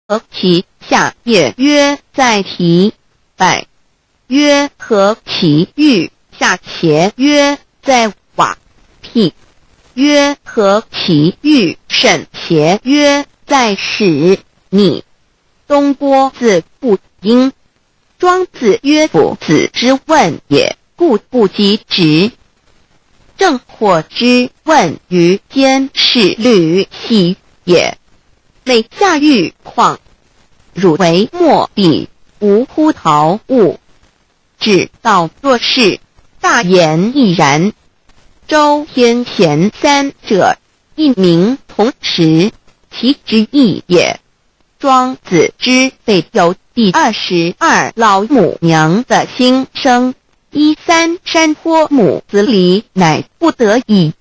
何其下也曰在提，百曰何其欲下且曰在瓦辟，曰何其欲甚且曰在始逆。东郭子不应。庄子曰夫子之问也，故不及直。正或之问于监视律兮也。每下狱况，汝为莫彼，无乎陶物。指道若是，大言亦然。周天贤三者，一名同时，其之义也。庄子之备有第22老母娘的心声，13山坡母子里乃不得已。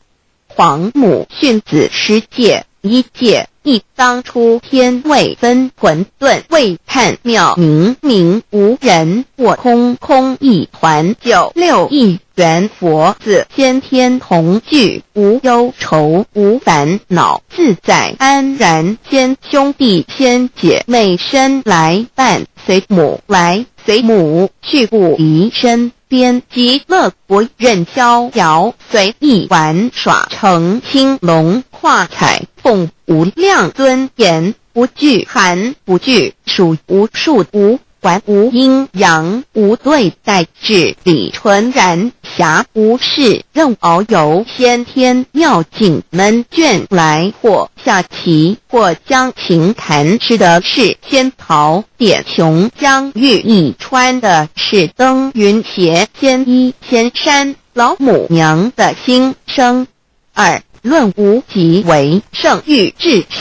黄母训子10戒，1戒亦当初天未分混沌，未判妙明明无人，我空空一团，96亿元佛子先天同聚，无忧愁无烦恼，自在安然。先兄弟先姐妹生来伴随母来随母去，不离身边，极乐国任逍遥，随意玩耍，成青龙跨彩凤，无量尊严，不惧寒不惧暑，无数无还无阴阳，无对待，至理纯然，暇无事任遨游，先天妙境门卷来，或下棋，或将琴弹，吃的是仙桃点琼浆玉一穿的是登云鞋，仙衣仙山。老母娘的心声。2论无极为圣欲至善。